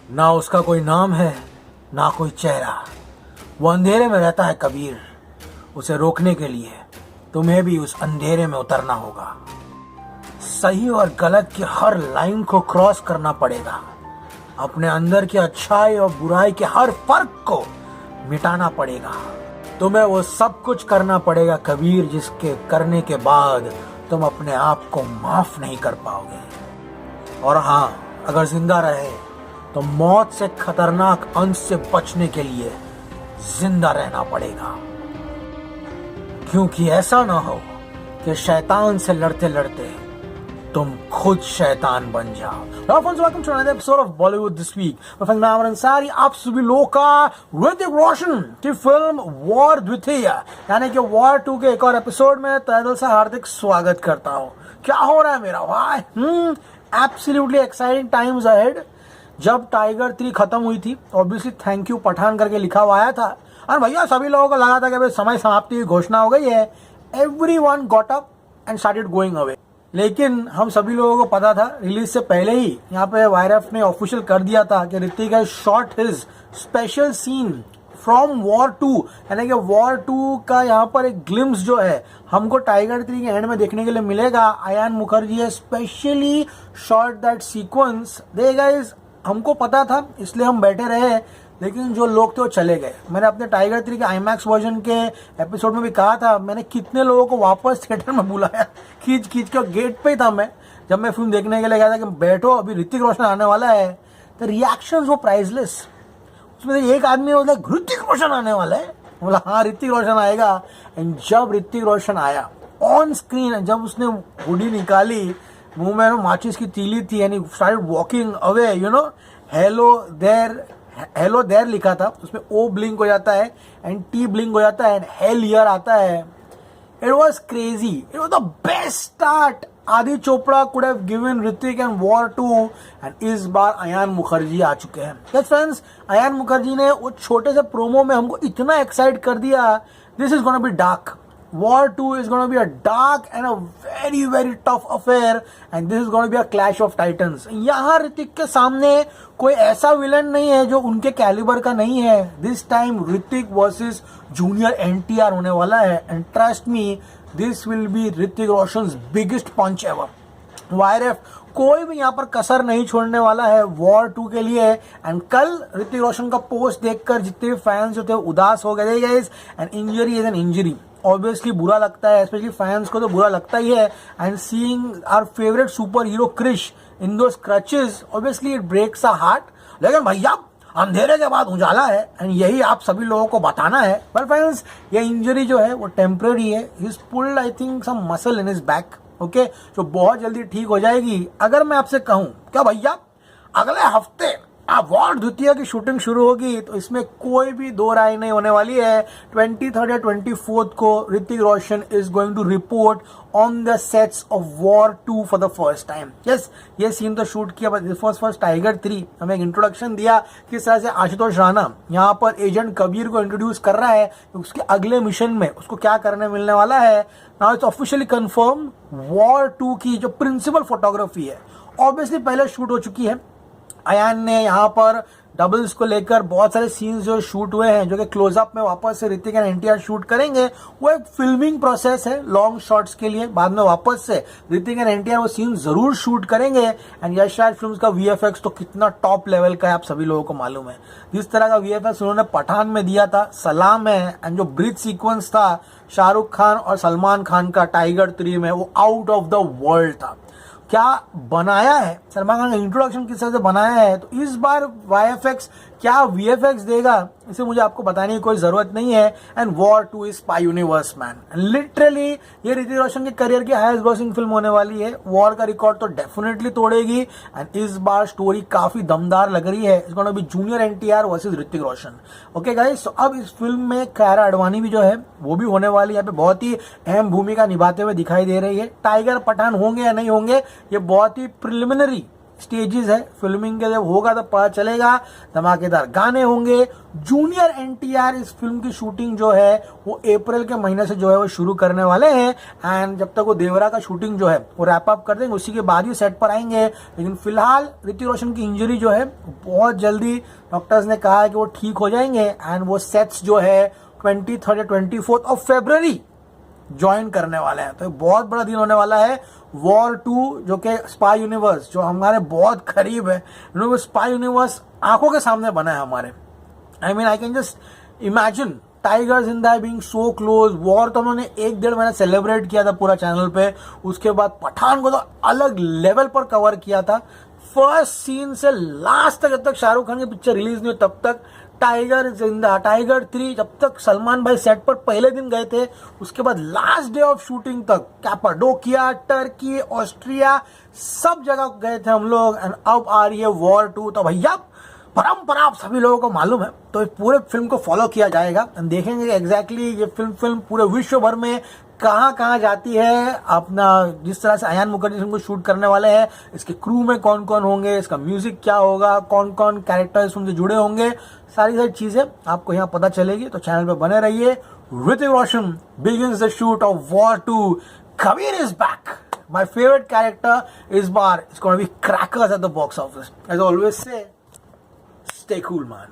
ना उसका कोई नाम है ना कोई चेहरा। वो अंधेरे में रहता है कबीर। उसे रोकने के लिए तुम्हें भी उस अंधेरे में उतरना होगा। सही और गलत की हर लाइन को क्रॉस करना पड़ेगा। अपने अंदर की अच्छाई और बुराई के हर फर्क को मिटाना पड़ेगा। तुम्हें वो सब कुछ करना पड़ेगा कबीर, जिसके करने के बाद तुम अपने आप को माफ नहीं कर पाओगे। और हाँ, अगर जिंदा रहे तो मौत से खतरनाक अंश से बचने के लिए जिंदा रहना पड़ेगा, क्योंकि ऐसा ना हो कि शैतान से लड़ते लड़ते तुम खुद शैतान बन जाओ। Welcome to another episode of Bollywood this week. मैं फिल्म नाम अंसारी आप सभी लोगों का ऋतिक रोशन की फिल्म वॉर द्वितीय यानी कि वॉर 2 के एक और एपिसोड में तहे दिल से हार्दिक स्वागत करता हूँ। क्या हो रहा है मेरा भाई? Absolutely exciting times ahead. जब टाइगर 3 खत्म हुई थी, ऑब्वियसली थैंक यू पठान करके लिखा हुआ आया था और भैया सभी लोगों को लगा था कि भाई समय समाप्ति की घोषणा हो गई है। Everyone got up and started going away. लेकिन हम सभी लोगों को पता था रिलीज से पहले ही यहाँ पे वायरफ ने ऑफिशियल कर दिया था कि Hrithik has shot his special scene from War 2, यानी कि वॉर 2 का यहाँ पर एक ग्लिम्स जो है हमको टाइगर 3 के एंड में देखने के लिए मिलेगा। अयान मुखर्जी है specially shot that sequence. They guys, हमको पता था इसलिए हम बैठे रहे, लेकिन जो लोग थे वो चले गए। मैंने अपने टाइगर 3 के आईमैक्स वर्जन के एपिसोड में भी कहा था, मैंने कितने लोगों को वापस थिएटर में बुलाया खींच खींच के। गेट पे ही था मैं जब मैं फिल्म देखने के लिए गया था कि बैठो अभी ऋतिक रोशन आने वाला है। तो रिएक्शंस वो प्राइसलेस। उसमें एक आदमी बोला ऋतिक रोशन आने वाला है, बोला हाँ ऋतिक रोशन आएगा। एंड जब ऋतिक रोशन आया ऑन स्क्रीन, जब उसने हुडी निकाली, मुंह में माचिस की तीली थी, यानी started walking away, you know, hello there लिखा था, उसमें ओ ब्लिंक हो जाता है एंड टी ब्लिंक हो जाता है एंड हेल हियर आता है। It was crazy, it was the best start Adi Chopra could have given Hrithik and War 2। And इस बार अयान मुखर्जी आ चुके हैं। यस फ्रेंड्स, अयान मुखर्जी ने वो छोटे से प्रोमो में हमको इतना एक्साइट कर दिया। This is gonna be dark. War 2 is going to be a dark and a very very tough affair, and this is going to be a clash of titans. यहाँ ऋतिक के सामने कोई ऐसा विलन नहीं है जो उनके कैलिबर का नहीं है। This time Hrithik versus junior NTR होने वाला है, and trust me this will be Hrithik Roshan's biggest punch ever. वायरफ कोई भी यहाँ पर कसर नहीं छोड़ने वाला है वॉर 2 के लिए। एंड कल ऋतिक रोशन का पोस्ट देखकर जितने भी फैंस जो थे उदास हो गए। Guys, an injury is an injury. Obviously बुरा लगता है, स्पेशली फैंस को तो बुरा लगता ही है। And seeing our favourite super hero Krrish in those crutches, obviously it breaks a heart. लेकिन भैया अंधेरे के बाद उजाला है, एंड यही आप सभी लोगों को बताना है। पर फ्रेंड्स, ये इंजरी जो है वो टेम्पररी है। He is pulled I think some muscle in his back, okay, जो बहुत जल्दी ठीक हो जाएगी। अगर मैं आपसे कहूं क्या भैया अगले हफ्ते वॉर द्वितीय की शूटिंग शुरू होगी, तो इसमें कोई भी दो राय नहीं होने वाली है। 23rd या 24th को Hrithik Roshan is going to report on the sets of War 2 for the first time. Yes, ये सीन तो शूट किया, बट फर्स्ट टाइगर 3 हमें एक इंट्रोडक्शन दिया किस तरह से आशुतोष राणा यहाँ पर एजेंट कबीर को इंट्रोड्यूस कर रहा है, उसके अगले मिशन में उसको क्या करने मिलने वाला है। Now it's officially confirm, war 2 की जो प्रिंसिपल फोटोग्राफी है ऑब्वियसली पहले शूट हो चुकी है। अयान ने यहाँ पर डबल्स को लेकर बहुत सारे सीन्स जो शूट हुए हैं, जो कि क्लोजअप में वापस से ऋतिक एंड एनटीआर शूट करेंगे। वो एक फिल्मिंग प्रोसेस है लॉन्ग शॉट्स के लिए। बाद में वापस से ऋतिक एंड एनटीआर वो सीन जरूर शूट करेंगे। एंड यश राज फिल्म्स का वीएफएक्स तो कितना टॉप लेवल का है आप सभी लोगों को मालूम है। जिस तरह का वीएफएक्स उन्होंने पठान में दिया था, सलाम है। एंड जो ब्रिज सीक्वेंस था शाहरुख खान और सलमान खान का टाइगर 3 में, वो आउट ऑफ द वर्ल्ड था। क्या बनाया है सलमान खान का इंट्रोडक्शन किस तरह से बनाया है। तो इस बार वाईएफएक्स क्या वीएफएक्स देगा इसे मुझे आपको बताने की कोई जरूरत नहीं है। And War 2 is spy universe man. Literally ये ऋतिक रोशन के करियर की हाईएस्ट ग्रॉसिंग फिल्म होने वाली है। वॉर का रिकॉर्ड तो डेफिनेटली तोड़ेगी। एंड इस बार स्टोरी काफी दमदार लग रही है। It's gonna be junior NTR versus Hrithik Roshan. Okay guys, तो अब इस फिल्म में कियारा आडवाणी भी जो है वो भी होने वाली है। यहाँ पे बहुत ही अहम भूमिका निभाते हुए दिखाई दे रही है। टाइगर पठान होंगे या नहीं होंगे ये बहुत ही प्रिलिमिनरी स्टेजेस है फिल्मिंग के, जब होगा तब पता चलेगा। धमाकेदार गाने होंगे। जूनियर एनटीआर इस फिल्म की शूटिंग जो है वो अप्रैल के महीने से जो है वो शुरू करने वाले हैं, एंड जब तक वो देवरा का शूटिंग जो है वो रैप अप कर देंगे उसी के बाद ही सेट पर आएंगे। लेकिन फिलहाल ऋतिक रोशन की इंजरी जो है बहुत जल्दी डॉक्टर्स ने कहा है कि वो ठीक हो जाएंगे, एंड वो सेट्स जो है 23 या 24 ऑफ फरवरी ज्वाइन करने वाले हैं। तो बहुत बड़ा दिन होने वाला है। वॉर 2 जो कि स्पाई यूनिवर्स जो हमारे बहुत करीब है, वो स्पाई यूनिवर्स आंखों के सामने बना है हमारे। I can just imagine tiger जिंदा बीइंग सो क्लोज। वॉर तो उन्होंने 1-1.5 महीना सेलिब्रेट किया था पूरा चैनल पे, उसके बाद पठान को तो अलग लेवल पर कवर किया था। फर्स्ट सीन से लास्ट तक, जब तक शाहरुख खान की पिक्चर रिलीज नहीं हुई तब तक टाइगर जिंदा, टाइगर 3, जब तक सलमान भाई सेट पर पहले दिन गए थे उसके बाद लास्ट डे ऑफ शूटिंग तक कैपाडोकिया, टर्की, ऑस्ट्रिया सब जगह गए थे हम लोग। एंड अब आ रही है वॉर 2, तो भैया परंपरा आप सभी लोगों को मालूम है, तो इस पूरे फिल्म को फॉलो किया जाएगा। हम देखेंगे एग्जैक्टली ये फिल्म पूरे विश्व भर में कहाँ कहाँ जाती है। अपना जिस तरह से अयान मुखर्जी फिल्म को शूट करने वाले हैं, इसके क्रू में कौन कौन होंगे, इसका म्यूजिक क्या होगा, कौन कौन कैरेक्टर इसमें जुड़े होंगे, सारी चीजें आपको यहाँ पता चलेगी। तो चैनल पे बने रहिए। Hrithik Roshan begins the shoot of War 2। Kabir is back. My favourite character इस बार is gonna be crackers at the box office. As always say, stay cool, man.